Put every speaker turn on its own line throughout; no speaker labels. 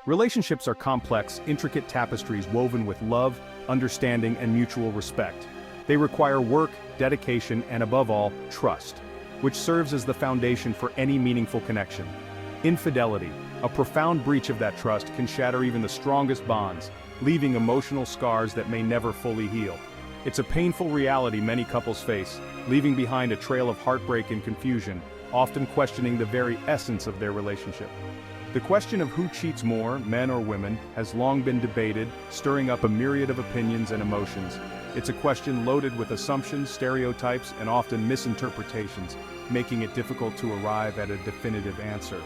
Relationships are complex, intricate tapestries woven with love, understanding, and mutual respect. They require work, dedication, and above all, trust, which serves as the foundation for any meaningful connection. Infidelity, a profound breach of that trust, can shatter even the strongest bonds, leaving emotional scars that may never fully heal. It's a painful reality many couples face, leaving behind a trail of heartbreak and confusion, often questioning the very essence of their relationship. The question of who cheats more, men or women, has long been debated, stirring up a myriad of opinions and emotions. It's a question loaded with assumptions, stereotypes, and often misinterpretations, making it difficult to arrive at a definitive answer.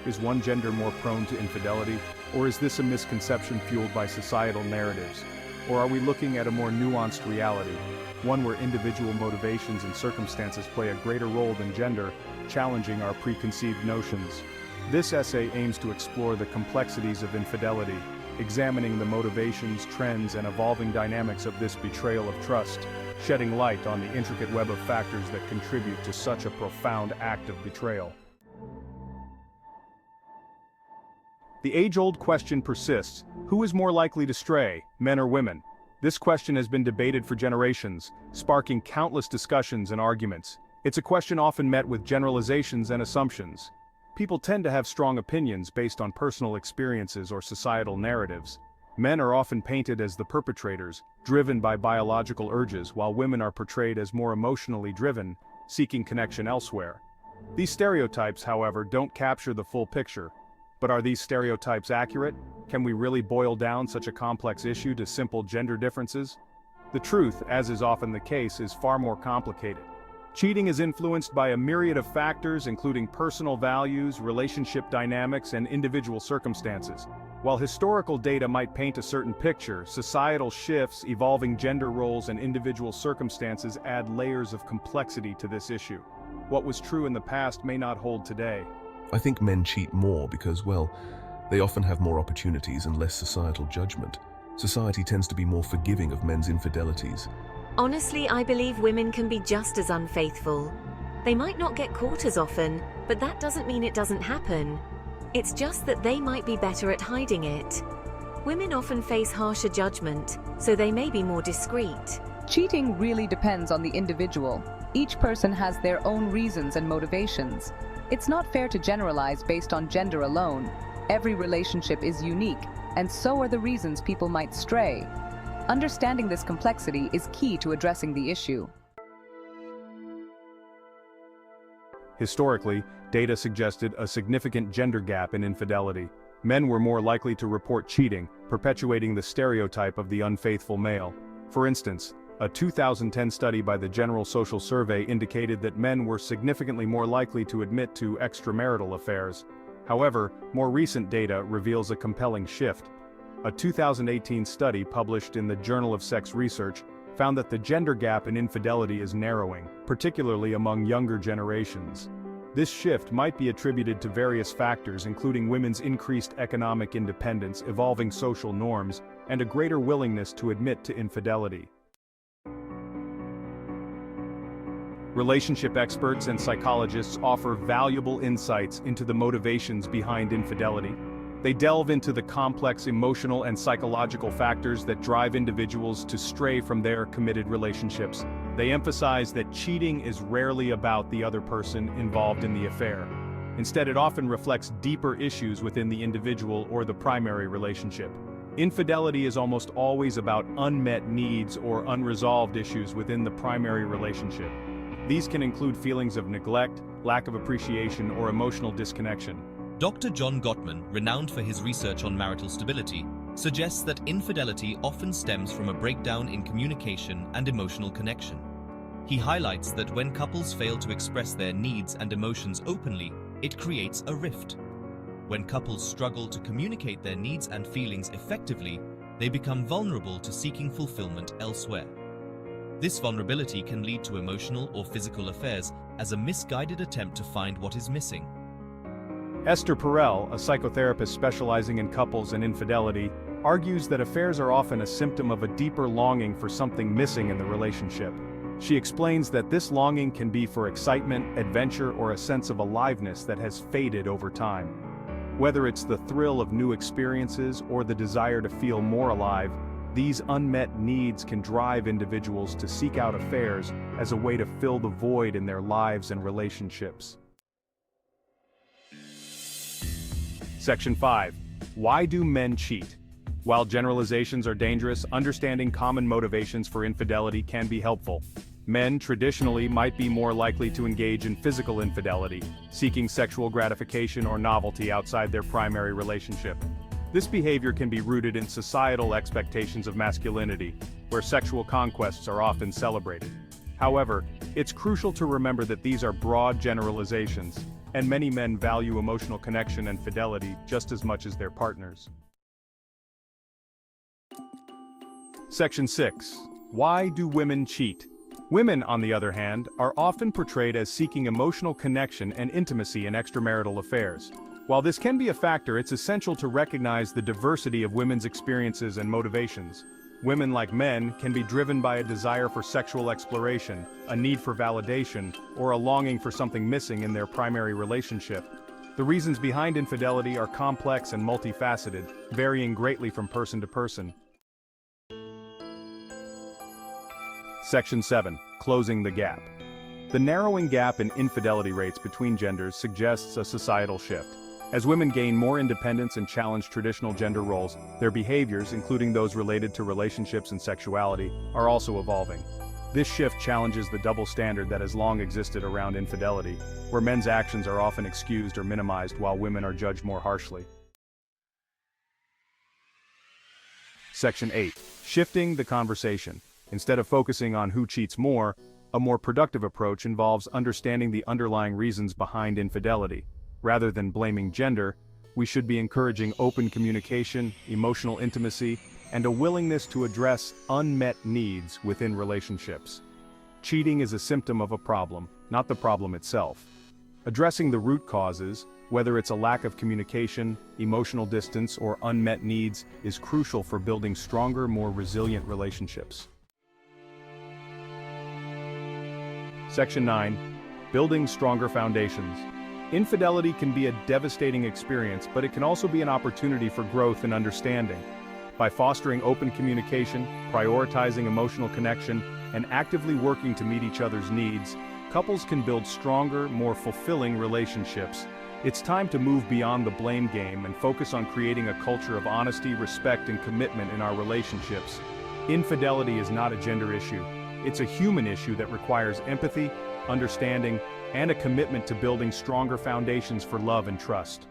Is one gender more prone to infidelity, or is this a misconception fueled by societal narratives? Or are we looking at a more nuanced reality, one where individual motivations and circumstances play a greater role than gender, challenging our preconceived notions? This essay aims to explore the complexities of infidelity, examining the motivations, trends, and evolving dynamics of this betrayal of trust, shedding light on the intricate web of factors that contribute to such a profound act of betrayal. The age-old question persists: who is more likely to stray, men or women? This question has been debated for generations, sparking countless discussions and arguments. It's a question often met with generalizations and assumptions. People tend to have strong opinions based on personal experiences or societal narratives. Men are often painted as the perpetrators, driven by biological urges, while women are portrayed as more emotionally driven, seeking connection elsewhere. These stereotypes, however, don't capture the full picture. But are these stereotypes accurate? Can we really boil down such a complex issue to simple gender differences? The truth, as is often the case, is far more complicated. Cheating is influenced by a myriad of factors, including personal values, relationship dynamics, and individual circumstances. While historical data might paint a certain picture, societal shifts, evolving gender roles, and individual circumstances add layers of complexity to this issue. What was true in the past may not hold today.
I think men cheat more because, well, they often have more opportunities and less societal judgment. Society tends to be more forgiving of men's infidelities.
Honestly, I believe women can be just as unfaithful. They might not get caught as often, but that doesn't mean it doesn't happen. It's just that they might be better at hiding it. Women often face harsher judgment, so they may be more discreet.
Cheating really depends on the individual. Each person has their own reasons and motivations. It's not fair to generalize based on gender alone. Every relationship is unique, and so are the reasons people might stray. Understanding this complexity is key to addressing the issue.
Historically, data suggested a significant gender gap in infidelity. Men were more likely to report cheating, perpetuating the stereotype of the unfaithful male. For instance, a 2010 study by the General Social Survey indicated that men were significantly more likely to admit to extramarital affairs. However, more recent data reveals a compelling shift. A 2018 study published in the Journal of Sex Research found that the gender gap in infidelity is narrowing, particularly among younger generations. This shift might be attributed to various factors, including women's increased economic independence, evolving social norms, and a greater willingness to admit to infidelity. Relationship experts and psychologists offer valuable insights into the motivations behind infidelity. They delve into the complex emotional and psychological factors that drive individuals to stray from their committed relationships. They emphasize that cheating is rarely about the other person involved in the affair. Instead, it often reflects deeper issues within the individual or the primary relationship. Infidelity is almost always about unmet needs or unresolved issues within the primary relationship. These can include feelings of neglect, lack of appreciation, or emotional disconnection.
Dr. John Gottman, renowned for his research on marital stability, suggests that infidelity often stems from a breakdown in communication and emotional connection. He highlights that when couples fail to express their needs and emotions openly, it creates a rift. When couples struggle to communicate their needs and feelings effectively, they become vulnerable to seeking fulfillment elsewhere. This vulnerability can lead to emotional or physical affairs as a misguided attempt to find what is missing.
Esther Perel, a psychotherapist specializing in couples and infidelity, argues that affairs are often a symptom of a deeper longing for something missing in the relationship. She explains that this longing can be for excitement, adventure, or a sense of aliveness that has faded over time. Whether it's the thrill of new experiences or the desire to feel more alive, these unmet needs can drive individuals to seek out affairs as a way to fill the void in their lives and relationships. Section 5. Why do men cheat? While generalizations are dangerous, understanding common motivations for infidelity can be helpful. Men traditionally might be more likely to engage in physical infidelity, seeking sexual gratification or novelty outside their primary relationship. This behavior can be rooted in societal expectations of masculinity, where sexual conquests are often celebrated. However, it's crucial to remember that these are broad generalizations, and many men value emotional connection and fidelity just as much as their partners. Section 6. Why do women cheat? Women, on the other hand, are often portrayed as seeking emotional connection and intimacy in extramarital affairs. While this can be a factor, it's essential to recognize the diversity of women's experiences and motivations. Women, like men, can be driven by a desire for sexual exploration, a need for validation, or a longing for something missing in their primary relationship. The reasons behind infidelity are complex and multifaceted, varying greatly from person to person. Section 7. Closing the gap. The narrowing gap in infidelity rates between genders suggests a societal shift. As women gain more independence and challenge traditional gender roles, their behaviors, including those related to relationships and sexuality, are also evolving. This shift challenges the double standard that has long existed around infidelity, where men's actions are often excused or minimized while women are judged more harshly. Section 8. Shifting the conversation. Instead of focusing on who cheats more, a more productive approach involves understanding the underlying reasons behind infidelity. Rather than blaming gender, we should be encouraging open communication, emotional intimacy, and a willingness to address unmet needs within relationships. Cheating is a symptom of a problem, not the problem itself. Addressing the root causes, whether it's a lack of communication, emotional distance, or unmet needs, is crucial for building stronger, more resilient relationships. Section 9. Building stronger foundations. Infidelity can be a devastating experience, but it can also be an opportunity for growth and understanding. By fostering open communication, prioritizing emotional connection, and actively working to meet each other's needs, couples can build stronger, more fulfilling relationships. It's time to move beyond the blame game and focus on creating a culture of honesty, respect, and commitment in our relationships. Infidelity is not a gender issue. It's a human issue that requires empathy, understanding, and a commitment to building stronger foundations for love and trust.